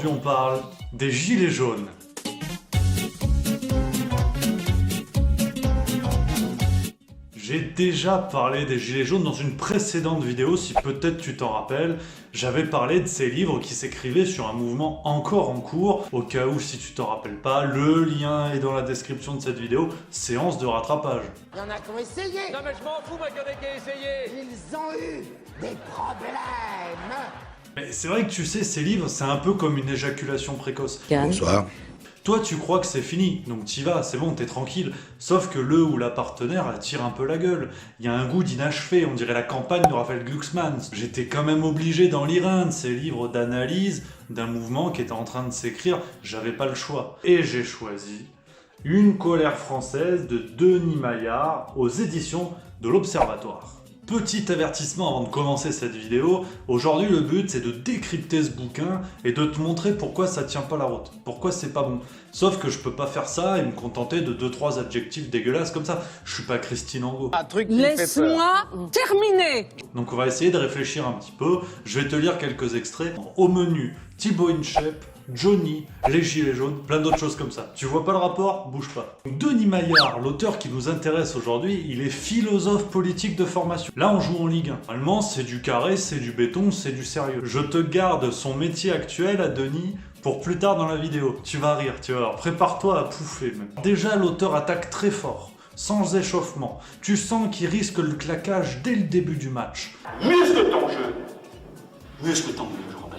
Aujourd'hui, on parle des gilets jaunes. J'ai déjà parlé des gilets jaunes dans une précédente vidéo, si peut-être tu t'en rappelles. J'avais parlé de ces livres qui s'écrivaient sur un mouvement encore en cours. Au cas où, si tu t'en rappelles pas, le lien est dans la description de cette vidéo. Séance de rattrapage. Il y en a qui ont essayé. Non mais je m'en fous, moi, qu'il y en ait qui a essayé. Ils ont eu des problèmes. Mais c'est vrai que tu sais, ces livres, c'est un peu comme une éjaculation précoce. Bonsoir. Toi, tu crois que c'est fini, donc t'y vas, c'est bon, t'es tranquille. Sauf que le ou la partenaire, elle tire un peu la gueule. Il y a un goût d'inachevé, on dirait la campagne de Raphaël Glucksmann. J'étais quand même obligé d'en lire un de ces livres d'analyse d'un mouvement qui était en train de s'écrire. J'avais pas le choix. Et j'ai choisi Une colère française de Denis Maillard aux éditions de l'Observatoire. Petit avertissement avant de commencer cette vidéo, aujourd'hui le but c'est de décrypter ce bouquin et de te montrer pourquoi ça tient pas la route, pourquoi c'est pas bon. Sauf que je peux pas faire ça et me contenter de 2-3 adjectifs dégueulasses comme ça, je suis pas Christine Angot. Un truc qui me fait peur. Laisse-moi terminer. Donc on va essayer de réfléchir un petit peu, je vais te lire quelques extraits. Au menu, Thibaut Inchep, Johnny, les gilets jaunes, plein d'autres choses comme ça. Tu vois pas le rapport? Bouge pas. Denis Maillard, l'auteur qui nous intéresse aujourd'hui, il est philosophe politique de formation. Là on joue en Ligue 1. Normalement c'est du carré, c'est du béton, c'est du sérieux. Je te garde son métier actuel à Denis pour plus tard dans la vidéo. Tu vas rire, tu vas voir. Prépare-toi à pouffer même. Déjà l'auteur attaque très fort, sans échauffement. Tu sens qu'il risque le claquage dès le début du match. Muscle ton jeu. Muscle ton jeu, Robert.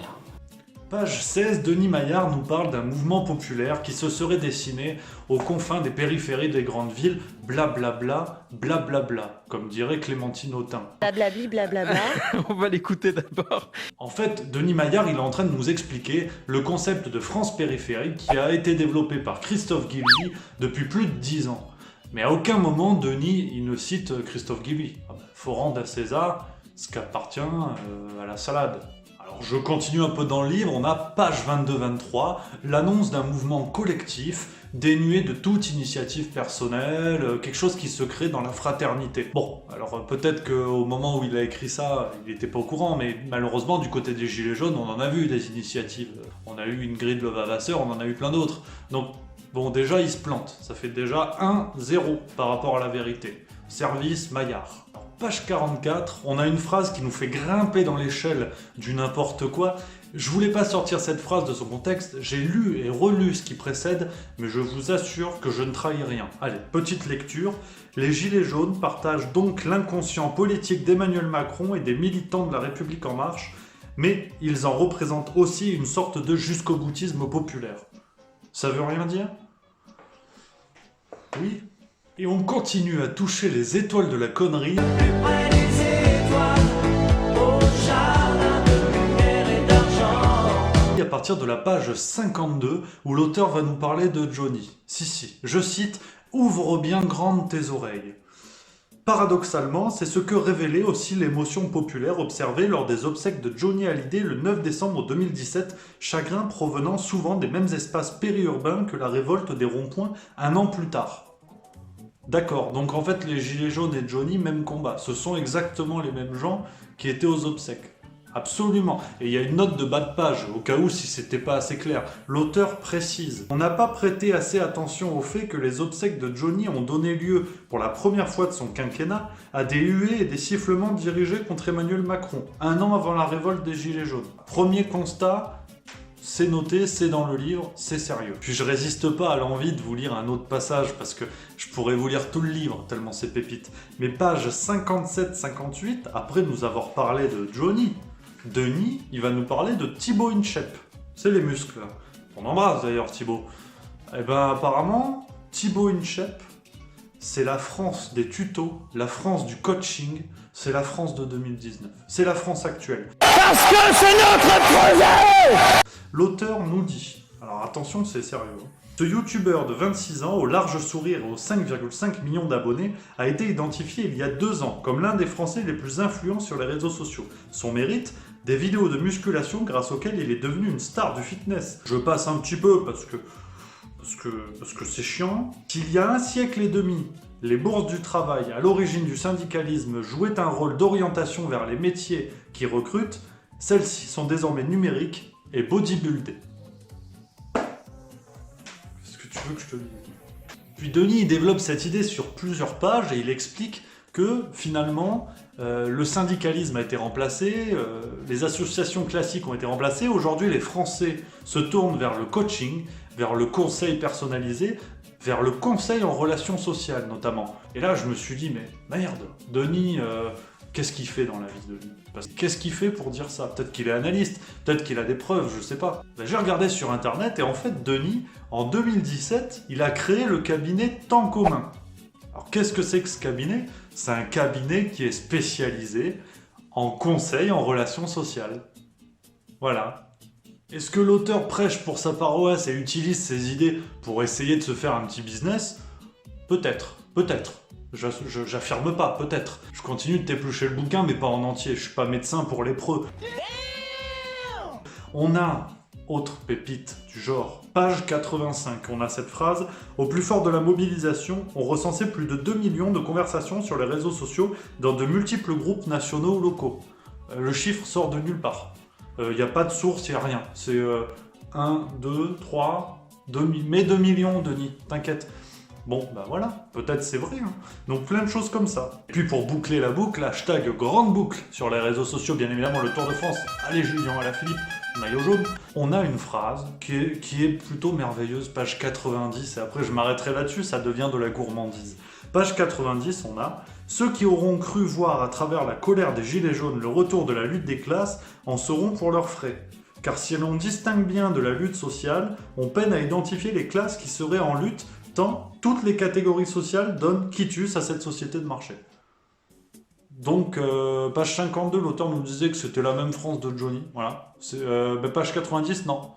Page 16, Denis Maillard nous parle d'un mouvement populaire qui se serait dessiné aux confins des périphéries des grandes villes, blablabla, blablabla, comme dirait Clémentine Autain. Blablabli, blablabla. On va l'écouter d'abord. En fait, Denis Maillard, il est en train de nous expliquer le concept de France périphérique qui a été développé par Christophe Guilluy depuis plus de 10 ans. Mais à aucun moment, Denis, il ne cite Christophe Guilluy. Faut rendre à César ce qui appartient à la salade. Alors je continue un peu dans le livre, on a page 22-23, l'annonce d'un mouvement collectif, dénué de toute initiative personnelle, quelque chose qui se crée dans la fraternité. Bon, alors peut-être qu'au moment où il a écrit ça, il n'était pas au courant, mais malheureusement du côté des Gilets jaunes, on en a vu des initiatives. On a eu une grille de Levavasseur, on en a eu plein d'autres. Donc bon, déjà il se plante, ça fait déjà 1-0 par rapport à la vérité. Service Maillard. Page 44, on a une phrase qui nous fait grimper dans l'échelle du n'importe quoi. Je voulais pas sortir cette phrase de son contexte, j'ai lu et relu ce qui précède, mais je vous assure que je ne trahis rien. Allez, petite lecture. Les Gilets jaunes partagent donc l'inconscient politique d'Emmanuel Macron et des militants de la République en marche, mais ils en représentent aussi une sorte de jusqu'au-boutisme populaire. Ça veut rien dire? Oui. Et on continue à toucher les étoiles de la connerie. À partir de la page 52, où l'auteur va nous parler de Johnny. Si, je cite « Ouvre bien grandes tes oreilles ». Paradoxalement, c'est ce que révélait aussi l'émotion populaire observée lors des obsèques de Johnny Hallyday le 9 décembre 2017, chagrin provenant souvent des mêmes espaces périurbains que la révolte des ronds-points un an plus tard. D'accord, donc en fait les Gilets jaunes et Johnny, même combat. Ce sont exactement les mêmes gens qui étaient aux obsèques. Absolument. Et il y a une note de bas de page, au cas où si c'était pas assez clair. L'auteur précise. On n'a pas prêté assez attention au fait que les obsèques de Johnny ont donné lieu, pour la première fois de son quinquennat, à des huées et des sifflements dirigés contre Emmanuel Macron, un an avant la révolte des Gilets jaunes. Premier constat, c'est noté, c'est dans le livre, c'est sérieux. Puis je résiste pas à l'envie de vous lire un autre passage, parce que je pourrais vous lire tout le livre, tellement c'est pépite. Mais page 57-58, après nous avoir parlé de Johnny, Denis, il va nous parler de Thibaut Inchep. C'est les muscles. On embrasse d'ailleurs Thibaut. Eh ben apparemment, Thibaut Inchep, c'est la France des tutos, la France du coaching, c'est la France de 2019. C'est la France actuelle. Parce que c'est notre projet. L'auteur nous dit, alors attention c'est sérieux, ce youtubeur de 26 ans, au large sourire et aux 5,5 millions d'abonnés, a été identifié il y a 2 ans comme l'un des Français les plus influents sur les réseaux sociaux. Son mérite, des vidéos de musculation grâce auxquelles il est devenu une star du fitness. Je passe un petit peu parce que c'est chiant. Qu'il y a 1 siècle et demi, les bourses du travail, à l'origine du syndicalisme, jouaient un rôle d'orientation vers les métiers qui recrutent, celles-ci sont désormais numériques et bodybuildées. veux que je te dise. Puis Denis, il développe cette idée sur plusieurs pages et il explique que finalement, le syndicalisme a été remplacé, les associations classiques ont été remplacées. Aujourd'hui, les Français se tournent vers le coaching, vers le conseil personnalisé, vers le conseil en relations sociales notamment. Et là, je me suis dit, mais merde, Denis, qu'est-ce qu'il fait dans la vie, Denis? Qu'est-ce qu'il fait pour dire ça? Peut-être qu'il est analyste, peut-être qu'il a des preuves, je sais pas. Ben, j'ai regardé sur internet et en fait, Denis, en 2017, il a créé le cabinet Temps commun. Alors qu'est-ce que c'est que ce cabinet? C'est un cabinet qui est spécialisé en conseil en relations sociales. Voilà. Est-ce que l'auteur prêche pour sa paroisse et utilise ses idées pour essayer de se faire un petit business? Peut-être, peut-être. J'affirme pas, peut-être. Je continue de t'éplucher le bouquin, mais pas en entier. Je suis pas médecin pour lépreux. On a, autre pépite du genre, page 85, on a cette phrase « Au plus fort de la mobilisation, on recensait plus de 2 millions de conversations sur les réseaux sociaux dans de multiples groupes nationaux ou locaux. » Le chiffre sort de nulle part. Il n'y a pas de source, il n'y a rien. C'est 1, 2, 3, 2 millions, Denis, t'inquiète. Bon, bah voilà, peut-être c'est vrai. Hein. Donc plein de choses comme ça. Et puis pour boucler la boucle, hashtag grande boucle sur les réseaux sociaux, bien évidemment le Tour de France. Allez Julien Alaphilippe, maillot jaune. On a une phrase qui est plutôt merveilleuse, page 90, et après je m'arrêterai là-dessus, ça devient de la gourmandise. Page 90, on a « Ceux qui auront cru voir à travers la colère des gilets jaunes le retour de la lutte des classes en seront pour leurs frais. Car si l'on distingue bien de la lutte sociale, on peine à identifier les classes qui seraient en lutte tant toutes les catégories sociales donnent quitus à cette société de marché. » Donc, page 52, l'auteur nous disait que c'était la même France de Johnny. Voilà. Page 90, non.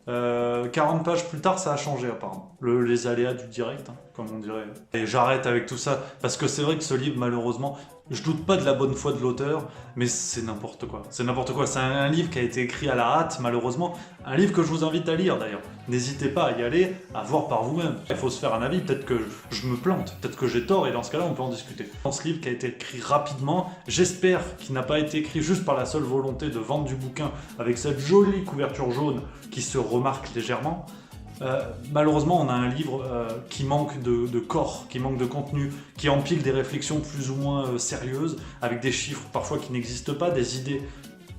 40 pages plus tard, ça a changé apparemment. Les aléas du direct, hein, comme on dirait. Et j'arrête avec tout ça, parce que c'est vrai que ce livre, malheureusement, je doute pas de la bonne foi de l'auteur, mais c'est n'importe quoi. C'est n'importe quoi. C'est un livre qui a été écrit à la hâte, malheureusement. Un livre que je vous invite à lire, d'ailleurs. N'hésitez pas à y aller, à voir par vous-même. Il faut se faire un avis. Peut-être que je me plante, peut-être que j'ai tort, et dans ce cas-là, on peut en discuter. Dans ce livre qui a été écrit rapidement, j'espère qu'il n'a pas été écrit juste par la seule volonté de vendre du bouquin avec cette jolie couverture jaune qui se remarque légèrement. Malheureusement, on a un livre qui manque de corps, qui manque de contenu, qui empile des réflexions plus ou moins sérieuses, avec des chiffres parfois qui n'existent pas, des idées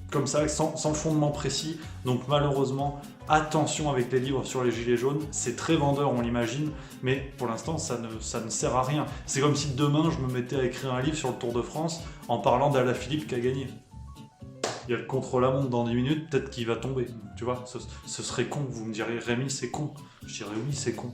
comme ça, sans fondement précis. Donc malheureusement, attention avec les livres sur les gilets jaunes, c'est très vendeur, on l'imagine, mais pour l'instant, ça ne sert à rien. C'est comme si demain, je me mettais à écrire un livre sur le Tour de France en parlant d'Alaphilippe qui a gagné. Il y a le contre-la-montre dans 10 minutes, peut-être qu'il va tomber. Tu vois, ce serait con. Vous me direz, Rémi, c'est con. Je dirais, oui, c'est con.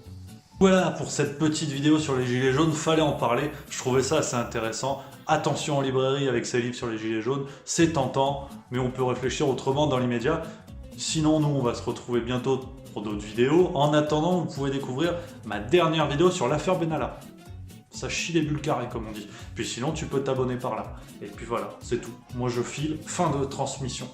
Voilà pour cette petite vidéo sur les gilets jaunes. Fallait en parler. Je trouvais ça assez intéressant. Attention en librairie avec ces livres sur les gilets jaunes. C'est tentant, mais on peut réfléchir autrement dans l'immédiat. Sinon, nous, on va se retrouver bientôt pour d'autres vidéos. En attendant, vous pouvez découvrir ma dernière vidéo sur l'affaire Benalla. Ça chie les bulles carrées, comme on dit. Puis sinon, tu peux t'abonner par là. Et puis voilà, c'est tout. Moi, je file. Fin de transmission.